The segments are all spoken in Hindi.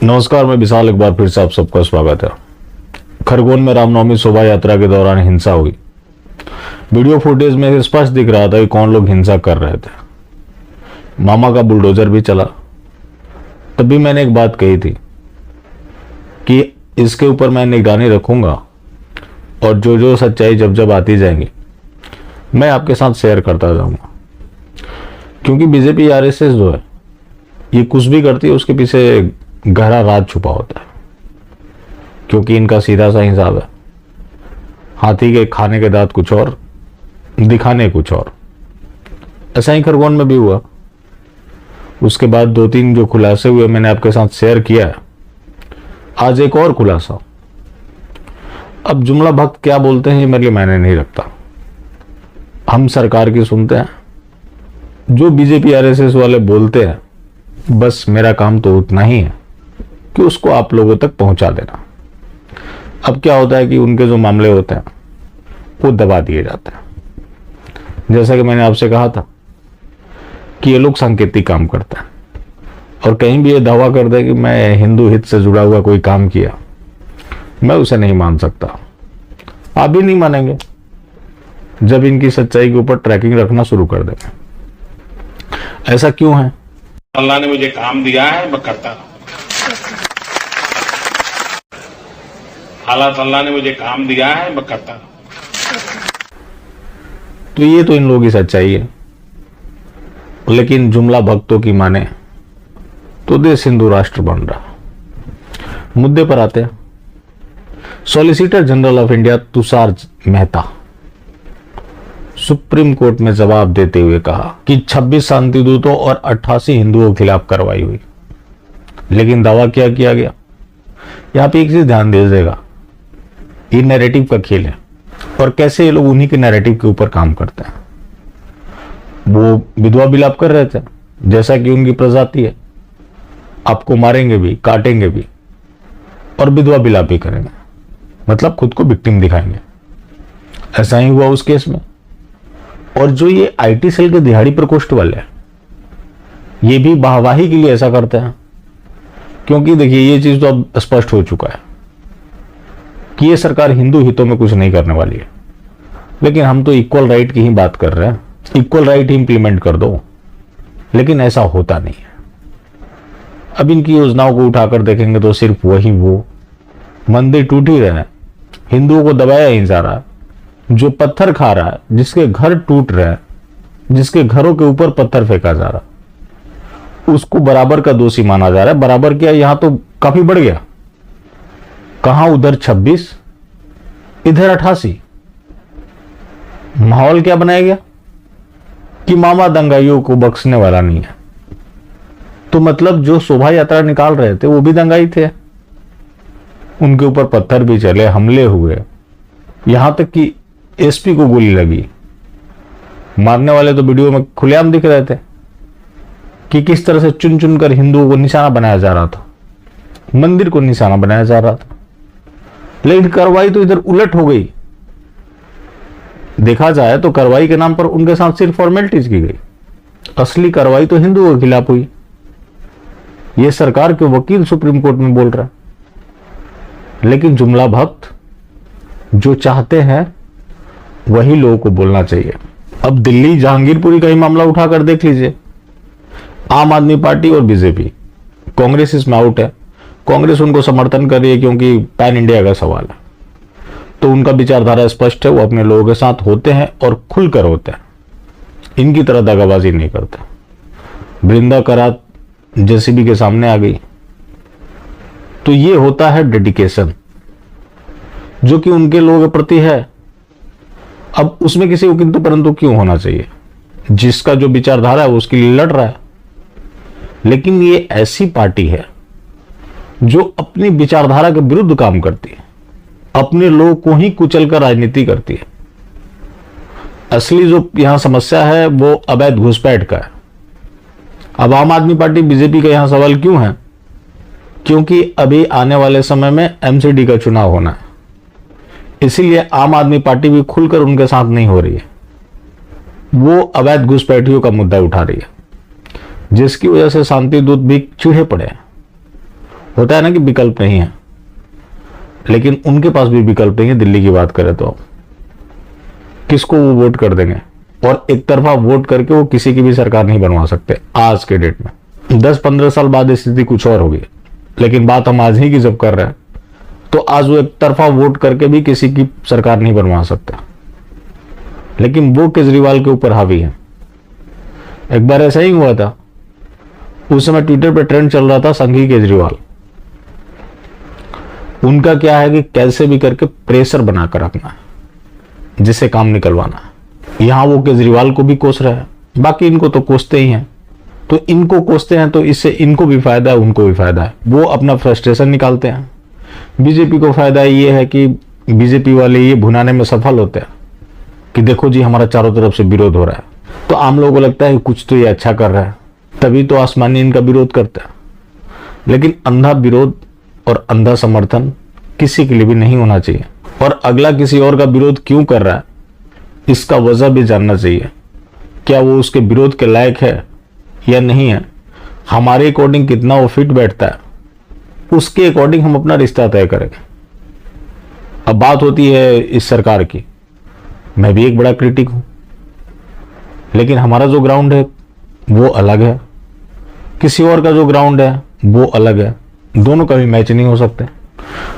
नमस्कार, मैं विशाल। एक बार फिर से आप सबका स्वागत है। खरगोन में रामनवमी शोभा यात्रा के दौरान हिंसा हुई। वीडियो फुटेज में स्पष्ट दिख रहा था कि कौन लोग हिंसा कर रहे थे। मामा का बुलडोजर भी चला। तब भी मैंने एक बात कही थी कि इसके ऊपर मैं निगरानी रखूंगा और जो जो सच्चाई जब जब आती जाएंगी मैं आपके साथ शेयर करता जाऊंगा। क्योंकि बीजेपी आरएसएस जो है ये कुछ भी करती है उसके पीछे गहरा राज छुपा होता है। क्योंकि इनका सीधा सा हिसाब है, हाथी के खाने के दांत कुछ और, दिखाने कुछ और। ऐसा ही खरगोन में भी हुआ। उसके बाद दो तीन जो खुलासे हुए मैंने आपके साथ शेयर किया है। आज एक और खुलासा। अब जुमला भक्त क्या बोलते हैं ये मेरे लिए मायने नहीं रखता। हम सरकार की सुनते हैं, जो बीजेपी आरएसएस वाले बोलते हैं बस मेरा काम तो उतना ही है कि उसको आप लोगों तक पहुंचा देना। अब क्या होता है कि उनके जो मामले होते हैं वो दबा दिए जाते हैं। जैसा कि मैंने आपसे कहा था कि ये लोग सांकेतिक काम करते हैं और कहीं भी ये दावा कर दे कि मैं हिंदू हित से जुड़ा हुआ कोई काम किया, मैं उसे नहीं मान सकता। आप भी नहीं मानेंगे जब इनकी सच्चाई के ऊपर ट्रैकिंग रखना शुरू कर देंगे। ऐसा क्यों है? अल्लाह ने मुझे काम दिया है, मैं करता रहूं। अल्लाह ने मुझे काम दिया है, मैं करता रहूं। तो ये तो इन लोगों की सच्चाई है। लेकिन जुमला भक्तों की माने तो देश हिंदू राष्ट्र बन रहा। मुद्दे पर आते हैं। Solicitor general of India Tushar Mehta supreme court में जवाब देते हुए कहा कि 26 शांति दूतों और 88 हिंदुओं के खिलाफ कार्रवाई हुई। लेकिन दावा क्या किया गया? यहां पे एक चीज ध्यान दीजिएगा, ये नैरेटिव का खेल है और कैसे ये लोग उन्हीं के नैरेटिव के ऊपर काम करते हैं। वो विधवा विलाप कर रहे थे, जैसा कि उनकी प्रजाति है, आपको मारेंगे भी, काटेंगे भी और विधवा विलाप भी करेंगे, मतलब खुद को विक्टिम दिखाएंगे। ऐसा ही हुआ उस केस में। और जो ये आईटी सेल के दिहाड़ी प्रकोष्ठ वाले हैं ये भी वाहवाही के लिए ऐसा करते हैं। क्योंकि देखिए ये चीज तो अब स्पष्ट हो चुका है कि ये सरकार हिंदू हितों में कुछ नहीं करने वाली है। लेकिन हम तो इक्वल राइट की ही बात कर रहे हैं, इक्वल राइट ही इंप्लीमेंट कर दो। लेकिन ऐसा होता नहीं है। अब इनकी योजनाओं को उठाकर देखेंगे तो सिर्फ वही वो मंदिर टूट ही रहे हैं, हिंदुओं को दबाया ही जा रहा है, जो पत्थर खा रहा है, जिसके घर टूट रहे हैं, जिसके घरों के ऊपर पत्थर फेंका जा रहा, उसको बराबर का दोषी माना जा रहा है। बराबर क्या, यहां तो काफी बढ़ गया। कहां उधर 26, इधर 88। माहौल क्या बनाया गया कि मामा दंगाइयों को बख्शने वाला नहीं है। तो मतलब जो शोभा यात्रा निकाल रहे थे वो भी दंगाई थे, उनके ऊपर पत्थर भी चले, हमले हुए, यहां तक कि एसपी को गोली लगी। मारने वाले तो वीडियो में खुलेआम दिख रहे थे कि किस तरह से चुन चुन कर हिंदुओं को निशाना बनाया जा रहा था, मंदिर को निशाना बनाया जा रहा था। लेकिन कार्रवाई तो इधर उलट हो गई। देखा जाए तो कार्रवाई के नाम पर उनके साथ सिर्फ फॉर्मेलिटीज की गई, असली कार्रवाई तो हिंदुओं के खिलाफ हुई। यह सरकार के वकील सुप्रीम कोर्ट में बोल रहा है। लेकिन जुमला भक्त जो चाहते हैं वही लोगों को बोलना चाहिए। अब दिल्ली जहांगीरपुरी का ही मामला उठाकर देख लीजिए। आम आदमी पार्टी और बीजेपी, कांग्रेस इसमें आउट है। कांग्रेस उनको समर्थन कर रही है क्योंकि पैन इंडिया का सवाल है। तो उनका विचारधारा स्पष्ट है, वो अपने लोगों के साथ होते हैं और खुलकर होते हैं, इनकी तरह दगाबाजी नहीं करते। वृंदा करात जेसीबी के सामने आ गई। तो ये होता है डेडिकेशन जो कि उनके लोगों के प्रति है। अब उसमें किसी को किंतु परंतु क्यों होना चाहिए? जिसका जो विचारधारा है वो उसके लिए लड़ रहा है। लेकिन ये ऐसी पार्टी है जो अपनी विचारधारा के विरुद्ध काम करती है, अपने लोगों को ही कुचल कर राजनीति करती है। असली जो यहां समस्या है वो अवैध घुसपैठ का है। अब आम आदमी पार्टी बीजेपी का यहां सवाल क्यों है? क्योंकि अभी आने वाले समय में एमसीडी का चुनाव होना है। इसीलिए आम आदमी पार्टी भी खुलकर उनके साथ नहीं हो रही है। वो अवैध घुसपैठियों का मुद्दा उठा रही है, जिसकी वजह से शांति दूत भी चिढ़े पड़े हैं। होता है ना कि विकल्प नहीं है, लेकिन उनके पास भी विकल्प नहीं है। दिल्ली की बात करें तो किसको वो वोट कर देंगे, और एक तरफा वोट करके वो किसी की भी सरकार नहीं बनवा सकते आज के डेट में। 10-15 साल बाद स्थिति कुछ और होगी, लेकिन बात हम आज ही की जब कर रहे हैं तो आज वो एक तरफा वोट करके भी किसी की सरकार नहीं बनवा सकता, लेकिन वो केजरीवाल के ऊपर हावी है। एक बार ऐसा ही हुआ था, उस समय ट्विटर पे ट्रेंड चल रहा था संघी केजरीवाल। उनका क्या है कि कैसे भी करके प्रेशर बनाकर रखना है, जिससे काम निकलवाना है। यहां वो केजरीवाल को भी कोस रहे हैं, बाकी इनको तो कोसते ही हैं। तो इनको कोसते हैं तो इससे इनको भी फायदा है, उनको भी फायदा है। वो अपना फ्रस्ट्रेशन निकालते हैं। बीजेपी को फायदा ये है कि बीजेपी वाले ये भुनाने में सफल होते हैं कि देखो जी हमारा चारों तरफ से विरोध हो रहा है, तो आम लोगों को लगता है कि कुछ तो ये अच्छा कर रहा है, तभी तो आसमानी इनका विरोध करता है। लेकिन अंधा विरोध और अंधा समर्थन किसी के लिए भी नहीं होना चाहिए, और अगला किसी और का विरोध क्यों कर रहा है इसका वजह भी जानना चाहिए। क्या वो उसके विरोध के लायक है या नहीं है, हमारे अकॉर्डिंग कितना वो फिट बैठता है, उसके अकॉर्डिंग हम अपना रिश्ता तय करेंगे। अब बात होती है इस सरकार की, मैं भी एक बड़ा क्रिटिक हूं, लेकिन हमारा जो ग्राउंड है वो अलग है, किसी और का जो ग्राउंड है वो अलग है, दोनों कभी मैच नहीं हो सकते।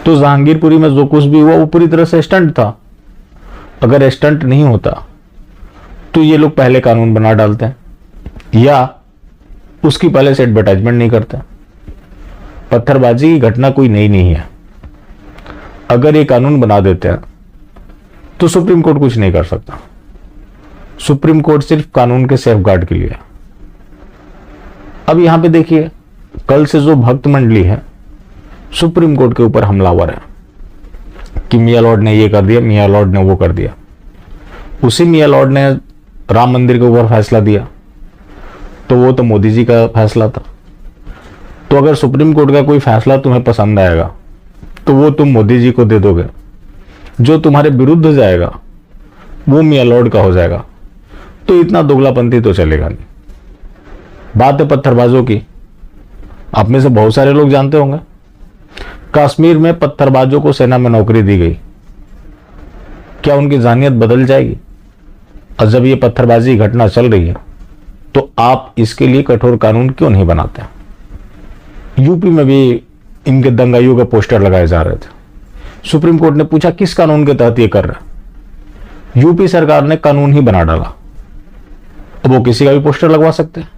तो जहांगीरपुरी में जो कुछ भी हुआ वो पूरी तरह से स्टंट था। अगर स्टंट नहीं होता तो ये लोग पहले कानून बना डालते हैं, या उसकी पहले से एडवर्टाइजमेंट नहीं करते। पत्थरबाजी की घटना कोई नई नहीं है। अगर ये कानून बना देते हैं तो सुप्रीम कोर्ट कुछ नहीं कर सकता। सुप्रीम कोर्ट सिर्फ कानून के सेफगार्ड के लिए है। अब यहां पे देखिए, कल से जो भक्त मंडली है सुप्रीम कोर्ट के ऊपर हमलावर है कि मियां लॉर्ड ने ये कर दिया, मियां लॉर्ड ने वो कर दिया। उसी मियां लॉर्ड ने राम मंदिर के ऊपर फैसला दिया, तो वो तो मोदी जी का फैसला था। तो अगर सुप्रीम कोर्ट का कोई फैसला तुम्हें पसंद आएगा तो वो तुम मोदी जी को दे दोगे, जो तुम्हारे विरुद्ध जाएगा वो मियां लॉर्ड का हो जाएगा। तो इतना दोगलापंथी तो चलेगा नहीं। बात है पत्थरबाजों की, आप में से बहुत सारे लोग जानते होंगे कश्मीर में पत्थरबाजों को सेना में नौकरी दी गई। क्या उनकी जानियत बदल जाएगी? और जब ये पत्थरबाजी घटना चल रही है तो आप इसके लिए कठोर कानून क्यों नहीं बनाते? यूपी में भी इनके दंगाइयों के पोस्टर लगाए जा रहे थे। सुप्रीम कोर्ट ने पूछा किस कानून के तहत ये कर रहे हैं? यूपी सरकार ने कानून ही बना डाला। अब वो किसी का भी पोस्टर लगवा सकते हैं।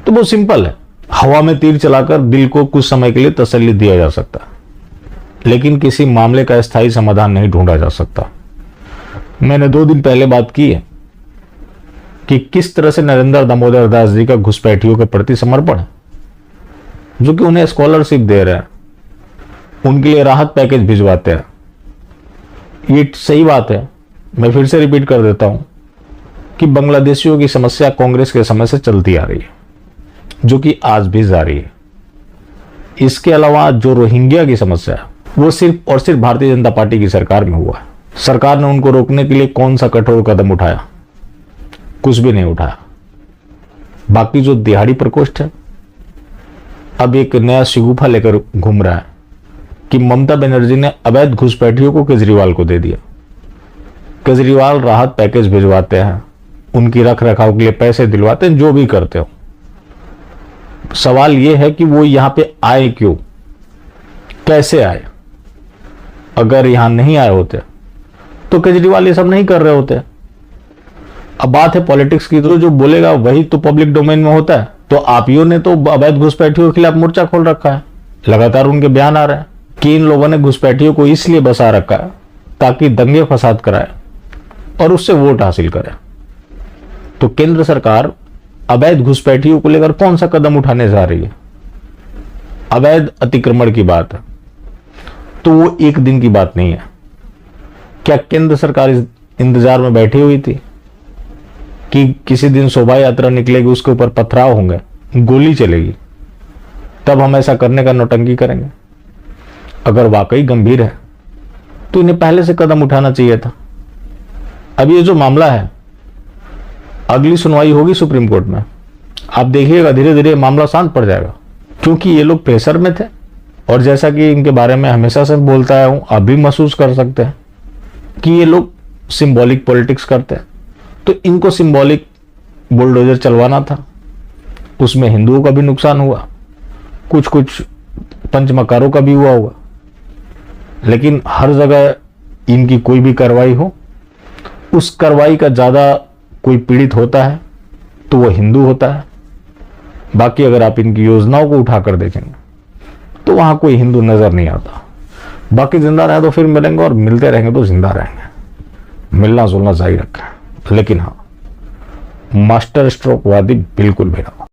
तो बहुत सिंपल है, हवा में तीर चलाकर दिल को कुछ समय के लिए तसल्ली दिया जा सकता है, लेकिन किसी मामले का स्थायी समाधान नहीं ढूंढा जा सकता। मैंने 2 दिन पहले बात की है कि किस तरह से नरेंद्र दामोदर दास जी का घुसपैठियों के प्रति समर्पण है, जो कि उन्हें स्कॉलरशिप दे रहे हैं, उनके लिए राहत पैकेज भिजवाते हैं। ये सही बात है, मैं फिर से रिपीट कर देता हूं कि बांग्लादेशियों की समस्या कांग्रेस के समय से चलती आ रही है, जो कि आज भी जारी है। इसके अलावा जो रोहिंग्या की समस्या है वो सिर्फ और सिर्फ भारतीय जनता पार्टी की सरकार में हुआ है। सरकार ने उनको रोकने के लिए कौन सा कठोर कदम उठाया? कुछ भी नहीं उठाया। बाकी जो दिहाड़ी प्रकोष्ठ है अब एक नया शिगुफा लेकर घूम रहा है कि ममता बनर्जी ने अवैध घुसपैठियों को केजरीवाल को दे दिया। केजरीवाल राहत पैकेज भिजवाते हैं, उनकी रख रखाव के लिए पैसे दिलवाते हैं, जो भी करते हो। सवाल यह है कि वो यहां पे आए क्यों, कैसे आए? अगर यहां नहीं आए होते तो केजरीवाल ये सब नहीं कर रहे होते। अब बात है पॉलिटिक्स की, तो जो बोलेगा वही तो पब्लिक डोमेन में होता है। तो आप ही ने तो अवैध घुसपैठियों के खिलाफ मोर्चा खोल रखा है, लगातार उनके बयान आ रहे हैं कि इन लोगों ने घुसपैठियों को इसलिए बसा रखा है ताकि दंगे फसाद कराए और उससे वोट हासिल करे। तो केंद्र सरकार अवैध घुसपैठियों को लेकर कौन सा कदम उठाने जा रही है? अवैध अतिक्रमण की बात है, तो वो एक दिन की बात नहीं है। क्या केंद्र सरकार इस इंतजार में बैठी हुई थी कि किसी दिन शोभा यात्रा निकलेगी, उसके ऊपर पथराव होंगे, गोली चलेगी, तब हम ऐसा करने का नौटंकी करेंगे? अगर वाकई गंभीर है तो इन्हें पहले से कदम उठाना चाहिए था। अब ये जो मामला है, अगली सुनवाई होगी सुप्रीम कोर्ट में, आप देखिएगा धीरे धीरे मामला शांत पड़ जाएगा, क्योंकि ये लोग प्रेशर में थे। और जैसा कि इनके बारे में हमेशा से बोलता आया हूं, आप भी महसूस कर सकते हैं कि ये लोग सिंबॉलिक पॉलिटिक्स करते हैं। तो इनको सिंबॉलिक बुलडोजर चलवाना था, उसमें हिंदुओं का भी नुकसान हुआ, कुछ कुछ पंचमकारों का भी हुआ होगा, लेकिन हर जगह इनकी कोई भी कार्रवाई हो, उस कार्रवाई का ज़्यादा कोई पीड़ित होता है तो वो हिंदू होता है। बाकी अगर आप इनकी योजनाओं को उठाकर देखेंगे तो वहां कोई हिंदू नजर नहीं आता। बाकी जिंदा रहे तो फिर मिलेंगे, और मिलते रहेंगे तो जिंदा रहेंगे। मिलना जुलना जारी रखें, लेकिन हाँ, मास्टर स्ट्रोक वादी बिल्कुल भी ना हो।